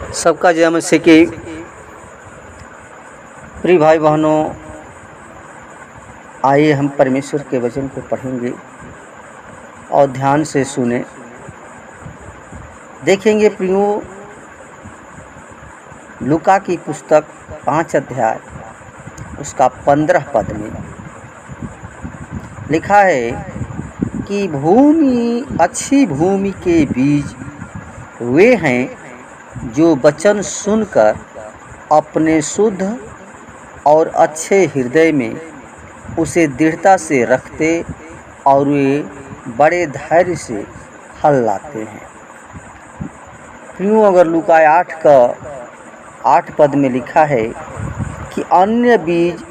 सबका जय मसीह की। प्रिय भाई बहनों, आइए हम परमेश्वर के वचन को पढ़ेंगे और ध्यान से सुने। देखेंगे प्रियो, लूका की पुस्तक 5 अध्याय उसका 15 पद में लिखा है कि अच्छी भूमि के बीज वे हैं जो वचन सुनकर अपने शुद्ध और अच्छे हृदय में उसे दृढ़ता से रखते और वे बड़े धैर्य से फल लाते हैं। क्यों? अगर लूका 8 का 8 पद में लिखा है कि अन्य बीज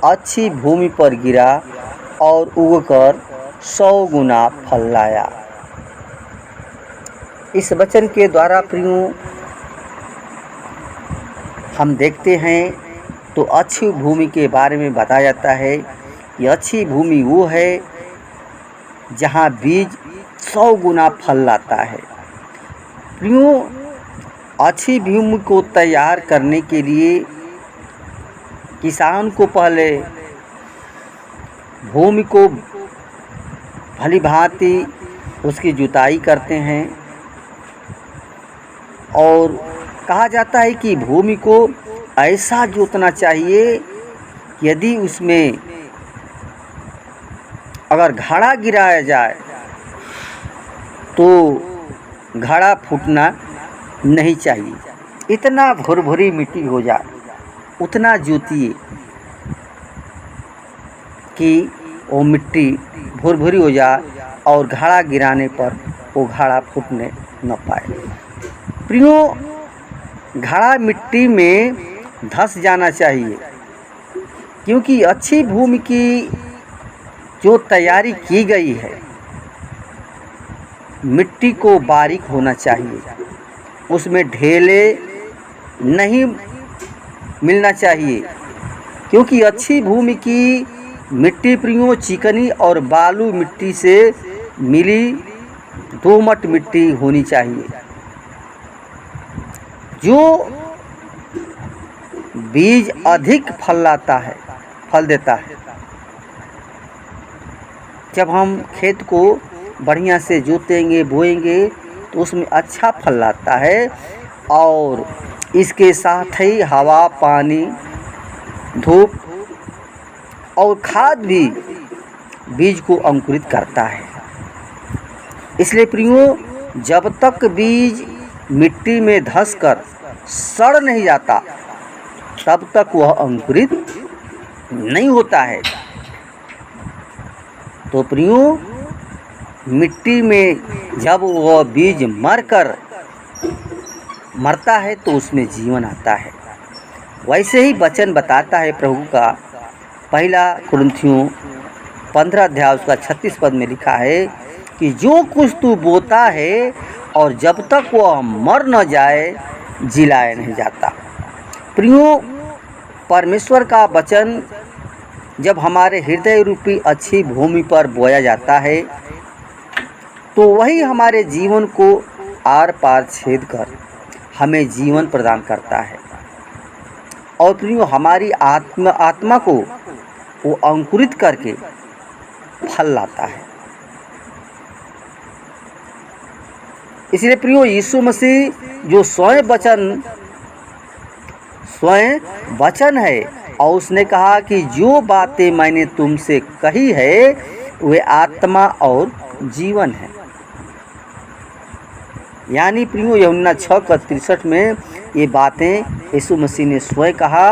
अच्छी भूमि पर गिरा और उगकर 100 गुना फल लाया। इस वचन के द्वारा प्रियों हम देखते हैं तो अच्छी भूमि के बारे में बताया जाता है कि अच्छी भूमि वो है जहाँ बीज 100 गुना फल लाता है। प्रियों, अच्छी भूमि को तैयार करने के लिए किसान को पहले भूमि को भली भांति उसकी जुताई करते हैं और कहा जाता है कि भूमि को ऐसा जोतना चाहिए यदि उसमें अगर घड़ा गिराया जाए तो घड़ा फूटना नहीं चाहिए। इतना भुरभुरी मिट्टी हो जाए, उतना जोतिए कि वो मिट्टी भुरभुरी हो जाए और घड़ा गिराने पर वो घड़ा फूटने न पाए। प्रियों, घड़ा मिट्टी में धंस जाना चाहिए क्योंकि अच्छी भूमि की जो तैयारी की गई है मिट्टी को बारीक होना चाहिए, उसमें ढेले नहीं मिलना चाहिए क्योंकि अच्छी भूमि की मिट्टी प्रियों चिकनी और बालू मिट्टी से मिली दोमट मिट्टी होनी चाहिए। जो बीज अधिक फल देता है। जब हम खेत को बढ़िया से जोतेंगे बोएंगे तो उसमें अच्छा फल लाता है और इसके साथ ही हवा, पानी, धूप और खाद भी बीज को अंकुरित करता है। इसलिए प्रियों, जब तक बीज मिट्टी में धंसकर सड़ नहीं जाता तब तक वह अंकुरित नहीं होता है। तो प्रियों, मिट्टी में जब वह बीज मरता है तो उसमें जीवन आता है। वैसे ही वचन बताता है प्रभु का, पहला कुरिन्थियों 15 अध्याय उसका 36 पद में लिखा है कि जो कुछ तू बोता है और जब तक वह मर न जाए जिलाया नहीं जाता। प्रियों, परमेश्वर का वचन जब हमारे हृदय रूपी अच्छी भूमि पर बोया जाता है तो वही हमारे जीवन को आर पार छेद कर हमें जीवन प्रदान करता है और प्रियों हमारी आत्मा को वो अंकुरित करके फल लाता है। इसलिए प्रियो, यीशु मसीह जो स्वयं वचन है और उसने कहा कि जो बातें मैंने तुमसे कही है वे आत्मा और जीवन है। यानी प्रियो, यूहन्ना 6:63 में ये बातें यीशु मसीह ने स्वयं कहा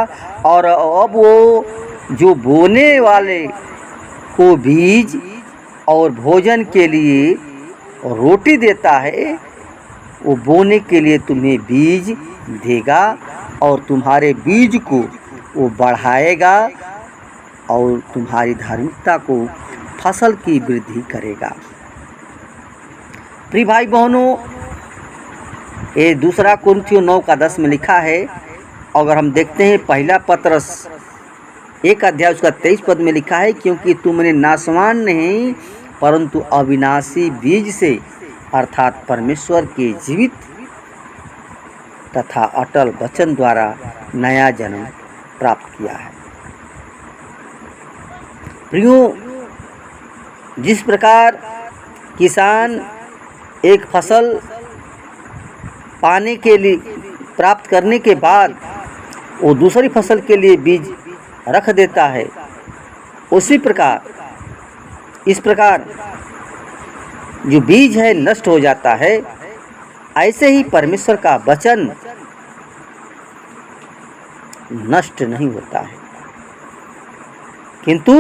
और अब वो जो बोने वाले को बीज और भोजन के लिए रोटी देता है, वो बोने के लिए तुम्हें बीज देगा और तुम्हारे बीज को वो बढ़ाएगा और तुम्हारी धार्मिकता को फसल की वृद्धि करेगा। प्रिय भाई बहनों, ये दूसरा कुरिन्थियों 9:10 में लिखा है। अगर हम देखते हैं पहला पत्रस 1 अध्याय उसका 23 पद में लिखा है, क्योंकि तुमने नाशवान नहीं परंतु अविनाशी बीज से अर्थात परमेश्वर के जीवित तथा अटल वचन द्वारा नया जन्म प्राप्त किया है। प्रियो, जिस प्रकार किसान एक फसल पाने के लिए प्राप्त करने के बाद वो दूसरी फसल के लिए बीज रख देता है, उसी प्रकार इस प्रकार जो बीज है नष्ट हो जाता है, ऐसे ही परमेश्वर का वचन नष्ट नहीं होता है, किंतु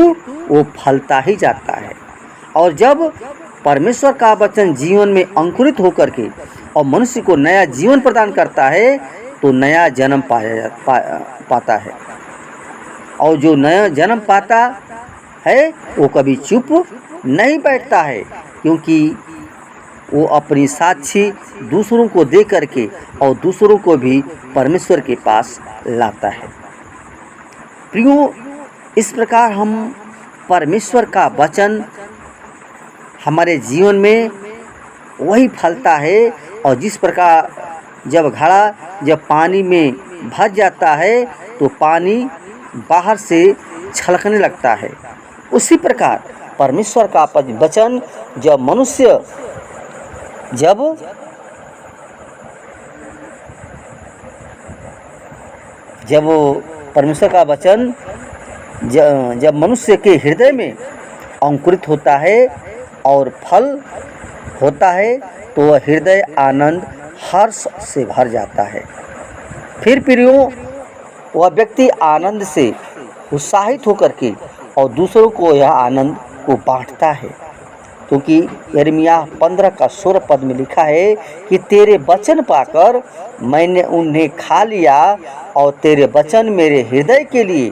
वो फलता ही जाता है। और जब परमेश्वर का वचन जीवन में अंकुरित होकर के और मनुष्य को नया जीवन प्रदान करता है, तो नया जन्म पाता है। और जो नया जन्म पाता है वो कभी चुप नहीं बैठता है, क्योंकि वो अपनी साक्षी दूसरों को दे करके और दूसरों को भी परमेश्वर के पास लाता है। प्रियो, इस प्रकार हम परमेश्वर का वचन हमारे जीवन में वही फलता है। और जिस प्रकार जब घड़ा जब पानी में भर जाता है तो पानी बाहर से छलकने लगता है, उसी प्रकार परमेश्वर का वचन जब मनुष्य जब परमेश्वर का वचन जब मनुष्य के हृदय में अंकुरित होता है और फल होता है, तो वह हृदय आनंद हर्ष से भर जाता है। फिर प्रियो, वह व्यक्ति आनंद से उत्साहित होकर के और दूसरों को यह आनंद को बांटता है, क्योंकि यिर्मयाह 15 का 16 पद में लिखा है कि तेरे वचन पाकर मैंने उन्हें खा लिया और तेरे वचन मेरे हृदय के लिए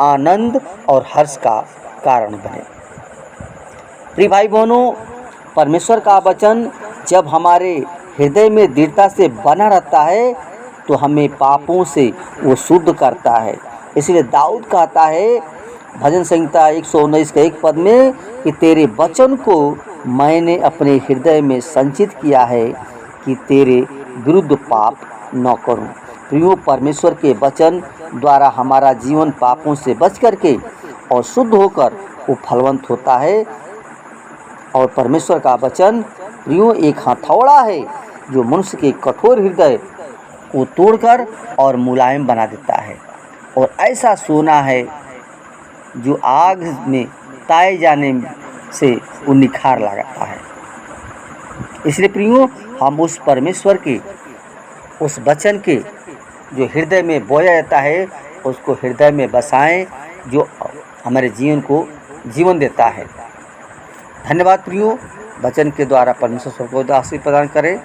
आनंद और हर्ष का कारण बने। प्रिय भाई बहनों, परमेश्वर का वचन जब हमारे हृदय में दृढ़ता से बना रहता है तो हमें पापों से वो शुद्ध करता है। इसलिए दाऊद कहता है भजन संहिता 119 के 1 पद में कि तेरे वचन को मैंने अपने हृदय में संचित किया है कि तेरे विरुद्ध पाप न करूं। प्रियो, परमेश्वर के वचन द्वारा हमारा जीवन पापों से बच करके और शुद्ध होकर वो फलवंत होता है। और परमेश्वर का वचन प्रियो एक हथौड़ा है जो मनुष्य के कठोर हृदय को तोड़कर और मुलायम बना देता है, और ऐसा सोना है जो आग में ताए जाने से वो निखार लगाता है। इसलिए प्रियो, हम उस परमेश्वर के उस वचन के जो हृदय में बोया जाता है उसको हृदय में बसाएं, जो हमारे जीवन को जीवन देता है। धन्यवाद प्रियो, वचन के द्वारा परमेश्वर सबको आशीर्वाद प्रदान करे।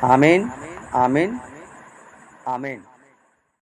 आमीन, आमीन, आमीन।